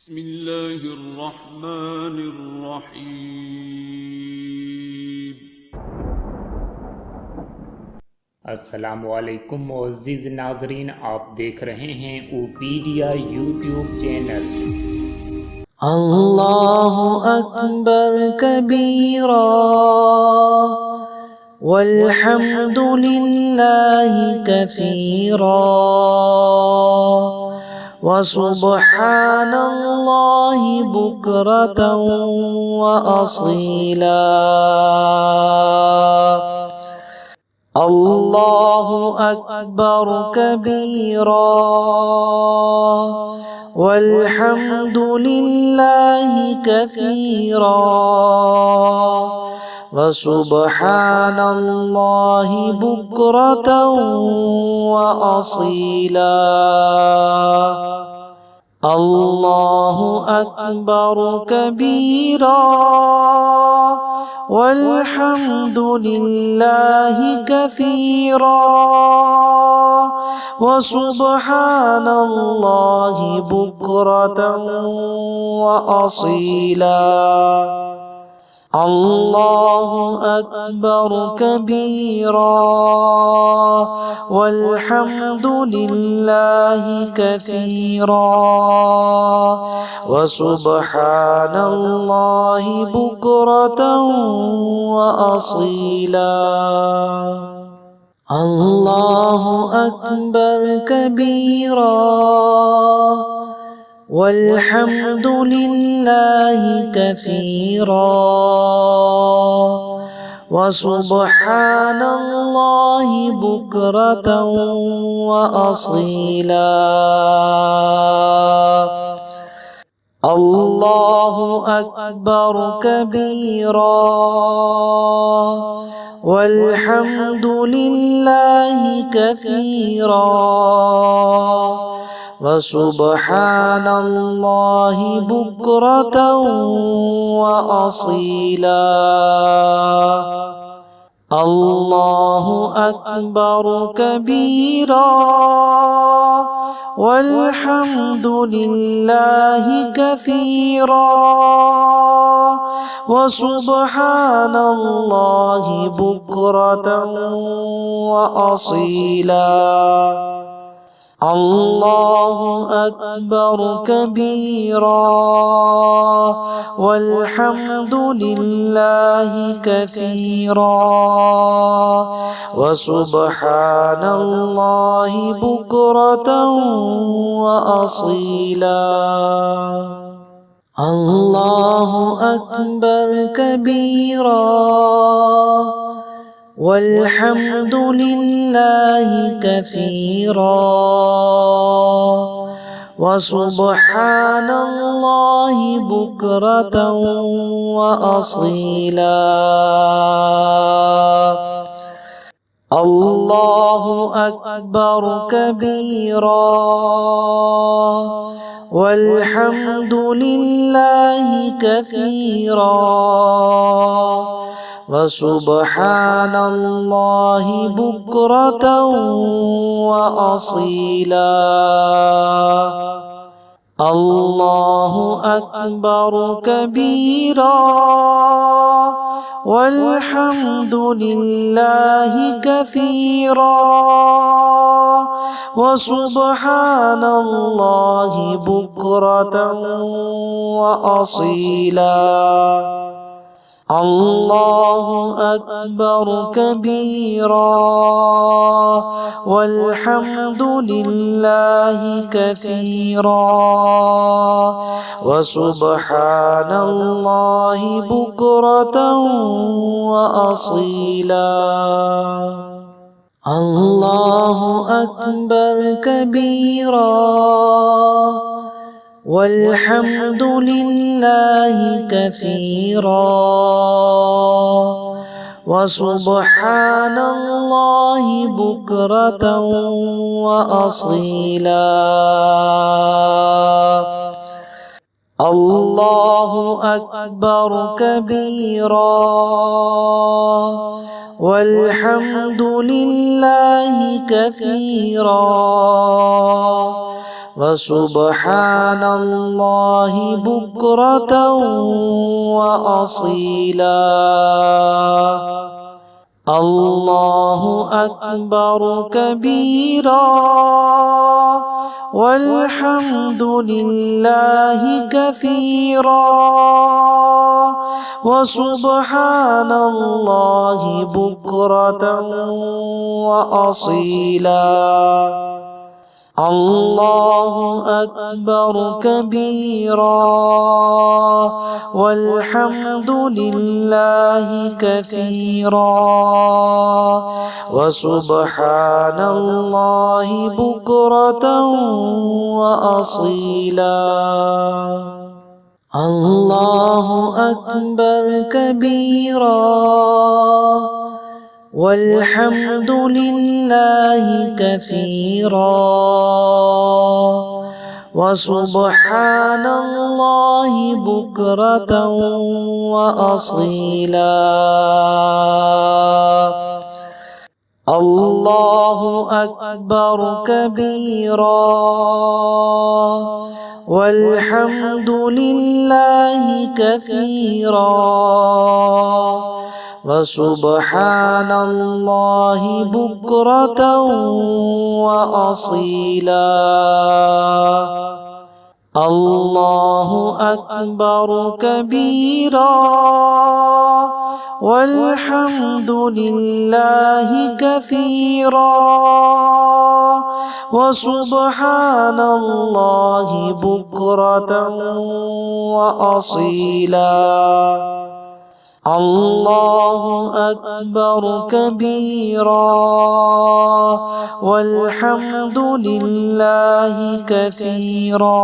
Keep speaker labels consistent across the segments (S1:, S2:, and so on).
S1: بسم الله الرحمن الرحیم۔
S2: अस्सलामुअलैकुम मुअज़्ज़िज़ नाज़रीन, आप देख रहे हैं ओपीडिया यूट्यूब चैनल।
S3: अल्लाहु अकबर कबीरा वल्हम्दुलिल्लाहि कसीरा वसुब्हानल्लाहि बुक्रतन व असीला। अल्लाहु अकबर कबीरा वल्हम्दुलिल्लाहि कसीरा वसुब्हानल्लाहि बुक्रतन व असीला। अल्लाहु अकबर कबीरा वल्हम्दुलिल्लाहि कसीरा वसुब्हानल्लाहि बुक्रतन व असीला। अल्लाहु अकबर कबीरा वल्हम्दुलिल्लाहि कसीरा वसुब्हानल्लाहि बुक्रतन व असीला। अल्लाहु अकबर कबीरा वल्हम्दुलिल्लाहि कसीरा वसुब्हानल्लाहि बुक्रतन व असीला। अल्लाहु अकबर कबीरा वल्हम्दुलिल्लाहि कसीरा वसुब्हानल्लाहि बुक्रतन व असीला। अल्लाहु अकबर कबीरा वल्हम्दुलिल्लाहि कसीरा वसुब्हानल्लाहि बुक्रतन व असीला। अल्लाहु अकबर कबीरा वल्हम्दुलिल्लाहि कसीरा वसुब्हानल्लाहि बुक्रतन व असीला। अल्लाहु अकबर कबीरा वल्हम्दुलिल्लाहि कसीरा वसुब्हानल्लाहि बुक्रतन व असीला। अल्लाहु अकबर कबीरा वल्हम्दुलिल्लाहि कसीरा वसुब्हानल्लाहि बुक्रतन व असीला। अल्लाहु अकबर कबीरा वल्हम्दुलिल्लाहि कसीरा वसुब्हानल्लाहि बुक्रतन व असीला। अल्लाहु अकबर कबीरा वल्हम्दुलिल्लाहि कसीरा वसुब्हानल्लाहि बुक्रतन व असीला। अल्लाहु अकबर कबीरा वल्हम्दुलिल्लाहि कसीरा वसुब्हानल्लाहि बुक्रतन व असीला। अल्लाहु अकबर कबीरा वल्हम्दुलिल्लाहि कसीरा وسبحان الله بكرة وأصيلا الله أكبر كبيرا والحمد لله كثيرا وسبحان الله بكرة وأصيلا الله أكبر كبيرا والحمد لله كثيرا وسبحان الله بكرة وأصيلا الله أكبر كبيرا والحمد لله كثيرا وسبحان الله بكرة وأصيلا الله أكبر كبيرا والحمد لله كثيرا وسبحان الله بكرة وأصيلا الله أكبر كبيرا والحمد لله كثيرا وسبحان الله بكرة وأصيلا الله أكبر كبيرا والحمد لله كثيرا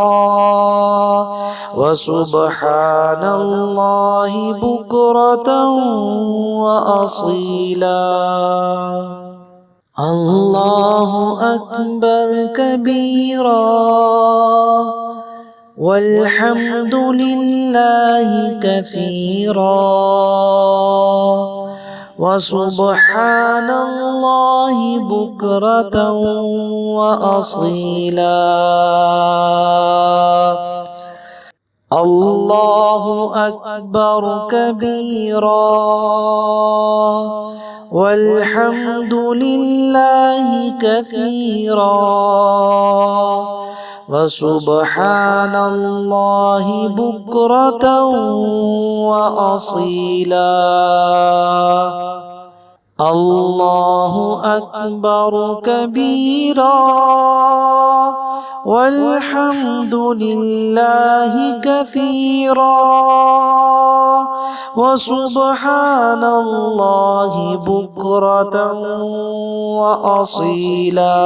S3: وسبحان الله بكرة وأصيلا الله أكبر كبيرا والحمد لله كثيرا وسبحان الله بكرة وأصيلا الله أكبر كبيرا والحمد لله كثيرا وسبحان الله بكرة وأصيلا الله أكبر كبيرا والحمد لله كثيرا وسبحان الله بكرة وأصيلا